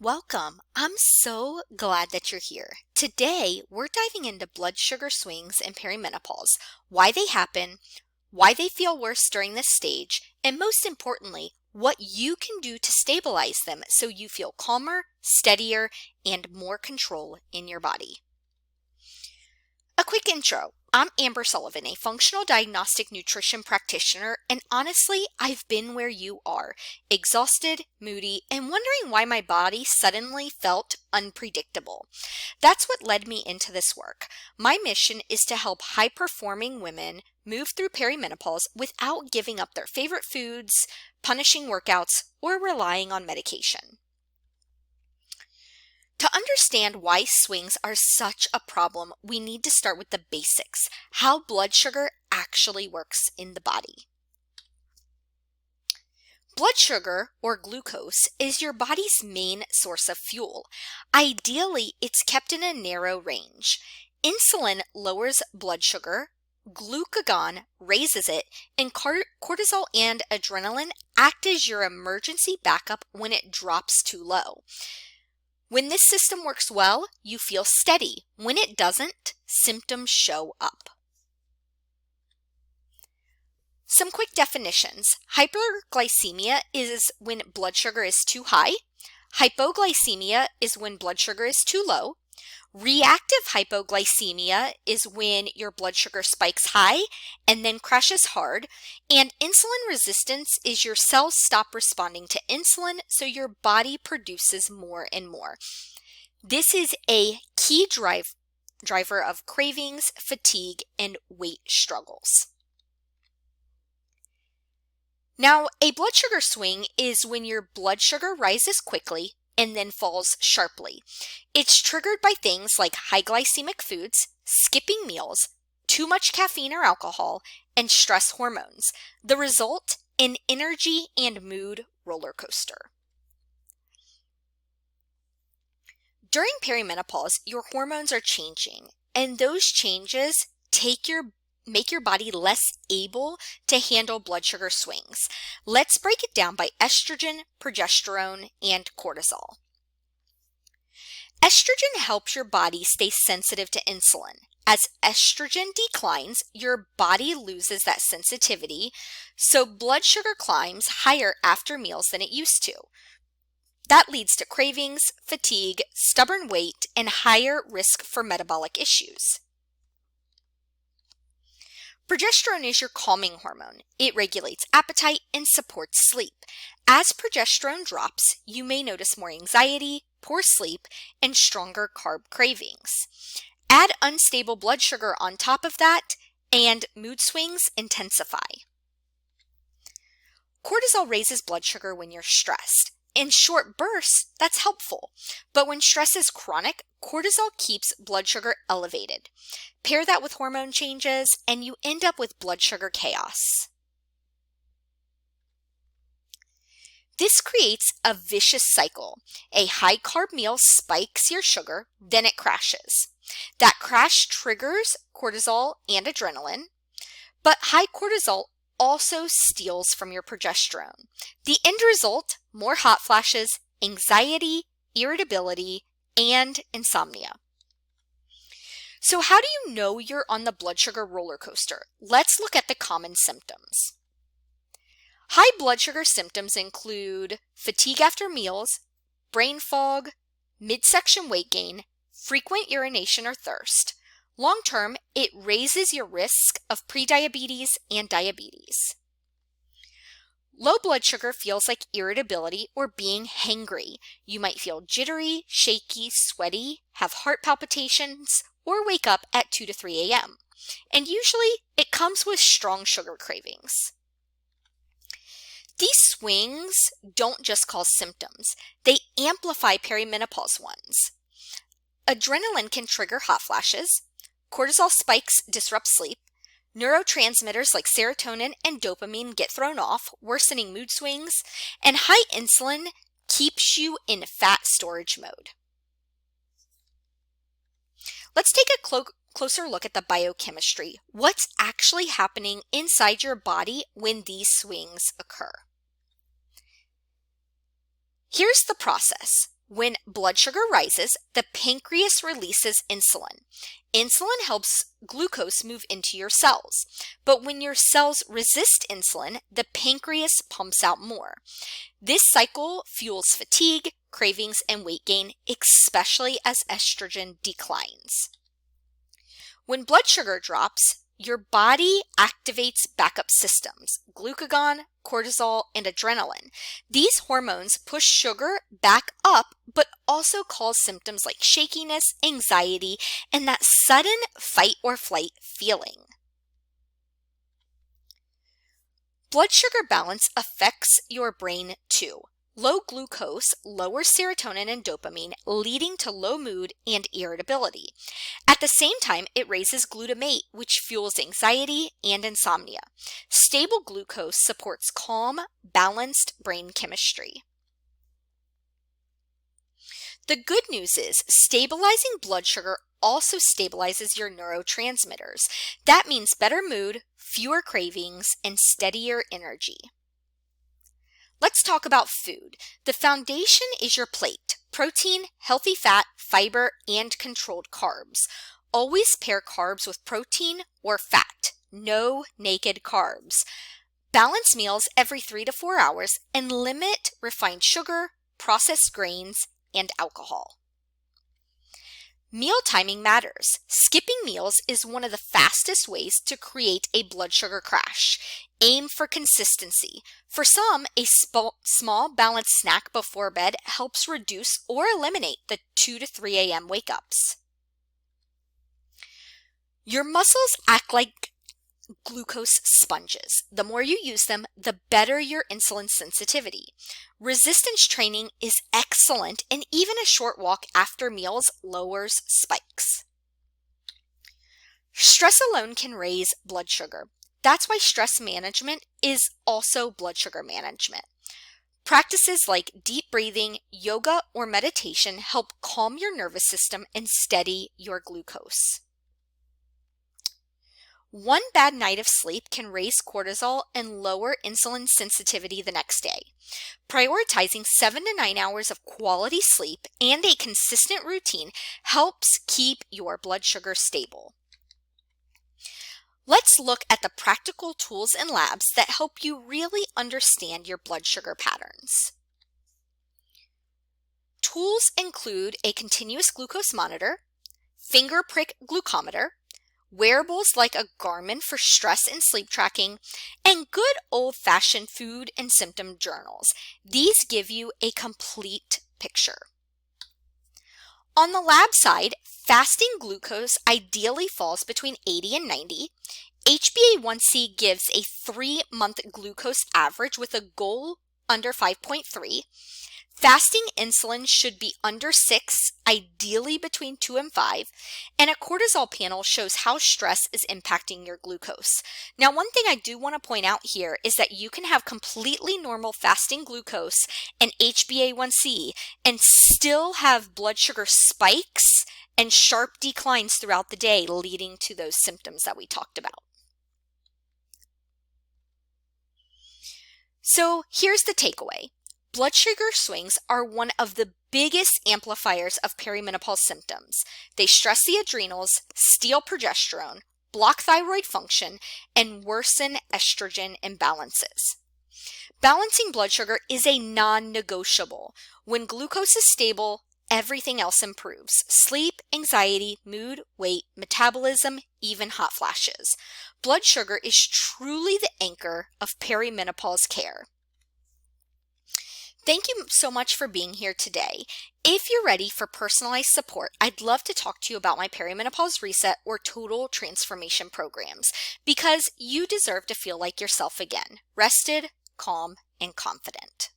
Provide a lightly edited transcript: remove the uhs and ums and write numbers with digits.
Welcome. I'm so glad that you're here. Today, we're diving into blood sugar swings and perimenopause, why they happen, why they feel worse during this stage, and most importantly, what you can do to stabilize them so you feel calmer, steadier, and more control in your body. A quick intro. I'm Amber Sullivan, a functional diagnostic nutrition practitioner, and honestly, I've been where you are, exhausted, moody, and wondering why my body suddenly felt unpredictable. That's what led me into this work. My mission is to help high-performing women move through perimenopause without giving up their favorite foods, punishing workouts, or relying on medication. To understand why swings are such a problem, we need to start with the basics, how blood sugar actually works in the body. Blood sugar, or glucose, is your body's main source of fuel. Ideally, it's kept in a narrow range. Insulin lowers blood sugar, glucagon raises it, and cortisol and adrenaline act as your emergency backup when it drops too low. When this system works well, you feel steady. When it doesn't, symptoms show up. Some quick definitions. Hyperglycemia is when blood sugar is too high. Hypoglycemia is when blood sugar is too low. Reactive hypoglycemia is when your blood sugar spikes high and then crashes hard. And insulin resistance is your cells stop responding to insulin, so your body produces more and more. This is a key driver of cravings, fatigue, and weight struggles. Now, a blood sugar swing is when your blood sugar rises quickly and then falls sharply. It's triggered by things like high glycemic foods, skipping meals, too much caffeine or alcohol, and stress hormones. The result, an energy and mood roller coaster. During perimenopause, your hormones are changing, and those changes make your body less able to handle blood sugar swings. Let's break it down by estrogen, progesterone, and cortisol. Estrogen helps your body stay sensitive to insulin. As estrogen declines, your body loses that sensitivity, so blood sugar climbs higher after meals than it used to. That leads to cravings, fatigue, stubborn weight, and higher risk for metabolic issues. Progesterone is your calming hormone. It regulates appetite and supports sleep. As progesterone drops, you may notice more anxiety, poor sleep, and stronger carb cravings. Add unstable blood sugar on top of that, and mood swings intensify. Cortisol raises blood sugar when you're stressed. In short bursts, that's helpful, but when stress is chronic, cortisol keeps blood sugar elevated. Pair that with hormone changes, and you end up with blood sugar chaos. This creates a vicious cycle. A high-carb meal spikes your sugar, then it crashes. That crash triggers cortisol and adrenaline, but high cortisol also steals from your progesterone. The end result, more hot flashes, anxiety, irritability, and insomnia. So how do you know you're on the blood sugar roller coaster? Let's look at the common symptoms. High blood sugar symptoms include fatigue after meals, brain fog, midsection weight gain, frequent urination or thirst. Long-term, it raises your risk of prediabetes and diabetes. Low blood sugar feels like irritability or being hangry. You might feel jittery, shaky, sweaty, have heart palpitations, or wake up at 2 to 3 a.m. And usually, it comes with strong sugar cravings. These swings don't just cause symptoms, they amplify perimenopause ones. Adrenaline can trigger hot flashes. Cortisol spikes disrupt sleep. Neurotransmitters like serotonin and dopamine get thrown off, worsening mood swings. And high insulin keeps you in fat storage mode. Let's take a closer look at the biochemistry. What's actually happening inside your body when these swings occur? Here's the process. When blood sugar rises, the pancreas releases insulin. Insulin helps glucose move into your cells. But when your cells resist insulin, the pancreas pumps out more. This cycle fuels fatigue, cravings, and weight gain, especially as estrogen declines. When blood sugar drops, your body activates backup systems, glucagon, cortisol, and adrenaline. These hormones push sugar back up, but also cause symptoms like shakiness, anxiety, and that sudden fight or flight feeling. Blood sugar balance affects your brain too. Low glucose lowers serotonin and dopamine, leading to low mood and irritability. At the same time, it raises glutamate, which fuels anxiety and insomnia. Stable glucose supports calm, balanced brain chemistry. The good news is stabilizing blood sugar also stabilizes your neurotransmitters. That means better mood, fewer cravings, and steadier energy. Let's talk about food. The foundation is your plate: protein, healthy fat, fiber, and controlled carbs. Always pair carbs with protein or fat. No naked carbs. Balance meals every 3 to 4 hours and limit refined sugar, processed grains, and alcohol. Meal timing matters. Skipping meals is one of the fastest ways to create a blood sugar crash. Aim for consistency. For some, a small balanced snack before bed helps reduce or eliminate the 2 to 3 a.m. wake-ups. Your muscles act like glucose sponges. The more you use them, the better your insulin sensitivity. Resistance training is excellent, and even a short walk after meals lowers spikes. Stress alone can raise blood sugar. That's why stress management is also blood sugar management. Practices like deep breathing, yoga, or meditation help calm your nervous system and steady your glucose. One bad night of sleep can raise cortisol and lower insulin sensitivity the next day. Prioritizing 7 to 9 hours of quality sleep and a consistent routine helps keep your blood sugar stable. Let's look at the practical tools and labs that help you really understand your blood sugar patterns. Tools include a continuous glucose monitor, finger prick glucometer, wearables like a Garmin for stress and sleep tracking, and good old-fashioned food and symptom journals. These give you a complete picture. On the lab side, fasting glucose ideally falls between 80 and 90. HbA1c gives a 3-month glucose average with a goal under 5.3. Fasting insulin should be under 6, ideally between 2 and 5, and a cortisol panel shows how stress is impacting your glucose. Now, one thing I do want to point out here is that you can have completely normal fasting glucose and HbA1c and still have blood sugar spikes and sharp declines throughout the day, leading to those symptoms that we talked about. So here's the takeaway. Blood sugar swings are one of the biggest amplifiers of perimenopause symptoms. They stress the adrenals, steal progesterone, block thyroid function, and worsen estrogen imbalances. Balancing blood sugar is a non-negotiable. When glucose is stable, everything else improves: sleep, anxiety, mood, weight, metabolism, even hot flashes. Blood sugar is truly the anchor of perimenopause care. Thank you so much for being here today. If you're ready for personalized support, I'd love to talk to you about my Perimenopause Reset or Total Transformation programs, because you deserve to feel like yourself again, rested, calm, and confident.